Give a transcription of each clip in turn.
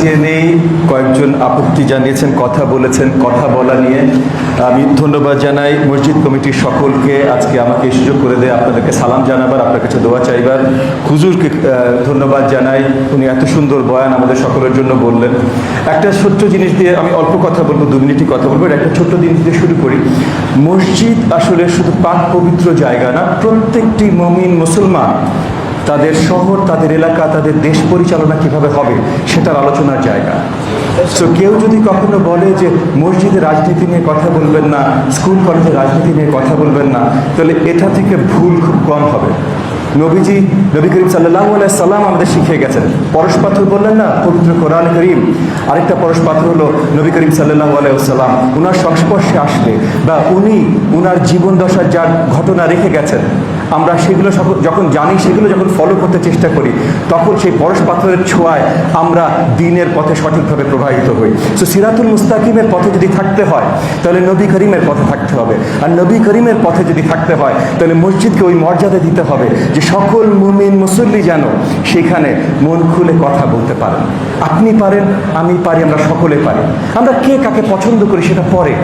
জেনেই কয়েকজন আপত্তি জানিয়েছেন, কথা বলেছেন। কথা বলা নিয়ে আমি ধন্যবাদ জানাই মসজিদ কমিটির সকলকে, আজকে আমাকে এই সুযোগ করে দেয় আপনাদেরকে সালাম জানাবার, আপনার কাছে দোয়া চাইবার। হুজুরকে ধন্যবাদ জানাই, উনি এত সুন্দর বয়ান আমাদের সকলের জন্য বললেন। একটা ছোট্ট জিনিস দিয়ে আমি অল্প কথা বলবো, 2 মিনিটই কথা বলবো। একটা ছোট্ট জিনিস দিয়ে শুরু করি। মসজিদ আসলে শুধু পাক পবিত্র জায়গা না, প্রত্যেকটি মুমিন মুসলমান তাদের শহর, তাদের এলাকা, তাদের দেশ পরিচালনা কিভাবে হবে সেটার আলোচনার জায়গা। তো কেউ যদি কখনো বলে যে মসজিদে রাজনীতি নিয়ে কথা বলবেন না, স্কুল কলেজে রাজনীতি নিয়ে কথা বলবেন না, তাহলে এটা থেকে ভুল খুব কম হবে। নবী করিম সাল্লাল্লাহু আলাইহি সাল্লাম আমাদের শিখিয়ে গেছেন। পরশ পাথর বললেন না, পবিত্র কোরআন করিম। আরেকটা পরশ পাথর হলো নবী করিম সাল্লাল্লাহু আলাইহি সাল্লাম। উনার সংস্পর্শে আসলে বা উনি উনার জীবন দশার যার ঘটনা রেখে গেছেন, আমরা সেগুলো যখন জানি, সেগুলো যখন ফলো করতে চেষ্টা করি, তখন সেই পরশ পাথরের ছোঁয়ায় আমরা দ্বীনের পথে সঠিকভাবে প্রবাহিত হই। সো সিরাতুল মুস্তাকিমের পথে যদি থাকতে হয়, তাহলে নবী করিমের পথে থাকতে হবে। আর নবী করিমের পথে যদি থাকতে হয়, তাহলে মসজিদকে ওই মর্যাদা দিতে হবে যে সকল মুমিন মুসল্লি যেন সেখানে মন খুলে কথা বলতে পারেন। আপনি পারেন, আমি পারি, আমরা সকলে পারি। আমরা কে কাকে পছন্দ করি সেটা পরে।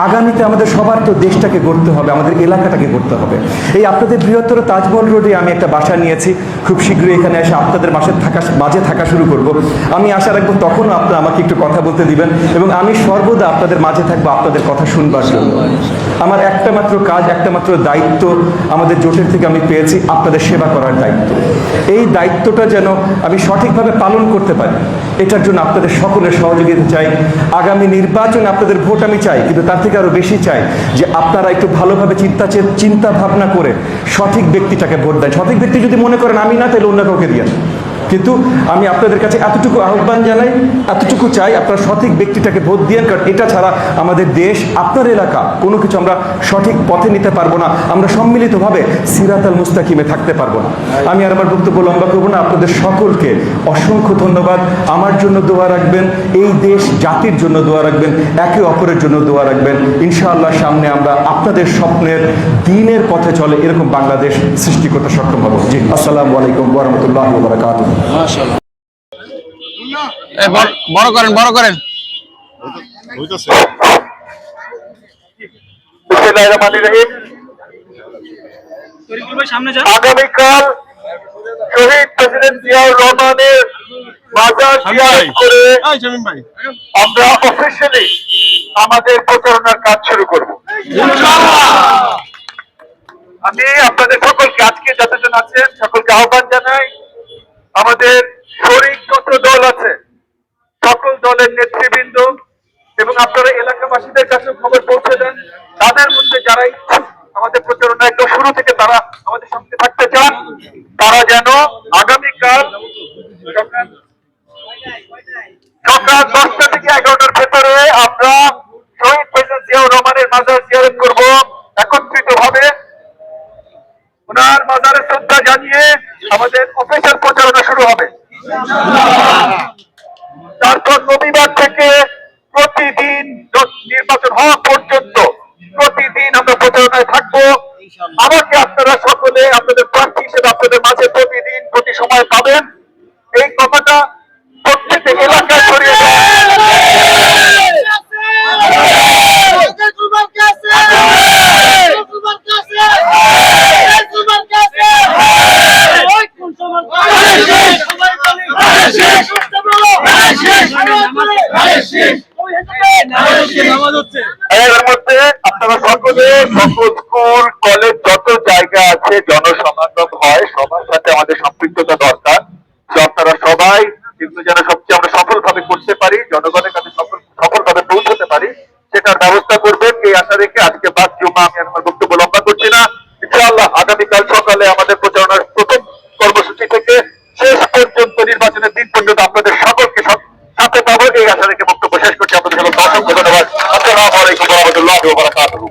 আগামীতে আমাদের সবার তো দেশটাকে গড়তে হবে, আমাদের এলাকাটাকে গড়তে হবে। এই আপনাদের বৃহত্তর তাজমহল রোডে আমি একটা বাসা নিয়েছি। খুব শীঘ্রই এখানে এসে আপনাদের মাঝে থাকা শুরু করব। আমি আশা রাখবো তখনও আপনারা আমাকে একটু কথা বলতে দিবেন, এবং আমি সর্বদা আপনাদের মাঝে থাকবো আপনাদের কথা শুনবার জন্য। আমার একটা মাত্র কাজ, একটা মাত্র দায়িত্ব আমাদের জোটের থেকে আমি পেয়েছি, আপনাদের সেবা করার দায়িত্ব। এই দায়িত্বটা যেন আমি সঠিকভাবে পালন করতে পারি, এটার জন্য আপনাদের সকলের সহযোগিতা চাই। আগামী নির্বাচনে আপনাদের ভোট আমি চাই, কিন্তু তার থেকে আরো বেশি চাই যে আপনারা একটু ভালোভাবে চিন্তা ভাবনা করে সঠিক ব্যক্তিটাকে ভোট দেন। সঠিক ব্যক্তি যদি মনে করেন আমি না, তাহলে অন্য কাউকে দিয়ে। কিন্তু আমি আপনাদের কাছে এতটুকু আহ্বান জানাই, এতটুকু চাই, আপনারা সঠিক ব্যক্তিটাকে ভোট দিয়েন। কারণ এটা ছাড়া আমাদের দেশ, আপনার এলাকা, কোনো কিছু আমরা সঠিক পথে নিতে পারবো না, আমরা সম্মিলিতভাবে সিরাতাল মুস্তাকিমে থাকতে পারবো না। আমি আর আমার বক্তব্য লম্বা করবো না। আপনাদের সকলকে অসংখ্য ধন্যবাদ। আমার জন্য দোয়া রাখবেন, এই দেশ জাতির জন্য দোয়া রাখবেন, একে অপরের জন্য দোয়া রাখবেন। ইনশাআল্লাহ সামনে আমরা আপনাদের স্বপ্নের দ্বীনের পথে চলে এরকম বাংলাদেশ সৃষ্টি করতে সক্ষম হব। জি, আসসালামু আলাইকুম ওয়া রাহমাতুল্লাহি ওয়া বারাকাতুহু। বড় করেন আগামীকাল শহীদ প্রেসিডেন্ট জিয়াউর রহমানের মাজার জিয়ারত করে আমরা অফিসিয়ালি আমাদের প্রচারণার কাজ শুরু করব। আমি আপনাদের সকলকে, আজকে যতজন আছেন সকলকে আহ্বান জানাই, আমাদের শরীক যত দল আছে সকল দলের নেতৃবৃন্দ এবং আপনারা এলাকাবাসীদের কাছে খবর পৌঁছে দেন, তাদের মধ্যে যারা ইচ্ছুক আমাদের প্রচারণা একদম শুরু থেকে তারা আমাদের সঙ্গে থাকতে চান, তারা যেন আগামীকাল সকাল 10টা থেকে 11টার ভেতরে আমরা শহীদ প্রেসিডেন্ট জিয়াউর রহমানের মাজার জিয়ারত করব। একত্রিত ভাবে ওনার মাজারে শ্রদ্ধা জানিয়ে আমাদের অফিসিয়াল প্রচারণা শুরু হবে। তারপর রবিবার থেকে প্রতিদিন নির্বাচন হওয়া পর্যন্ত প্রতিদিন আমরা প্রচারণায় থাকবো। আমাকে আপনারা সকলে আপনাদের প্রার্থী হিসেবে আপনাদের মাঝে প্রতিদিন প্রতি সময় পাবেন। এই কথাটা প্রত্যেকটা এলাকায় ছড়িয়ে দেয়। এর মধ্যে আপনারা সকলে সকল স্কুল কলেজ যত জায়গা আছে জনসমাগম হয়, সবার সাথে আমাদের সম্পৃক্ততা দরকার। তো আপনারা সবাই কিন্তু যেন সবচেয়ে আমরা সফলভাবে করতে পারি, জনগণের কাছে সফলভাবে পৌঁছতে পারি, সেটার ব্যবস্থা করবেন এই আশা রেখে আজকে বাদ জুমা আমি আমার বক্তব্য লম্বা করছি না। ইনশাআল্লাহ আগামীকাল সকালে আমাদের প্রচারণার প্রথম কর্মসূচি থেকে শেষ পর্যন্ত নির্বাচনের দিন পর্যন্ত আপনাদের সকলকে সাথে পাবো এই আশা রেখে বক্তব্য শেষ করছি। আপনাদের সকলকে অসংখ্য ধন্যবাদ। আসসালামু আলাইকুম ওয়া রাহমাতুল্লাহি ওয়া বারাকাতুহু।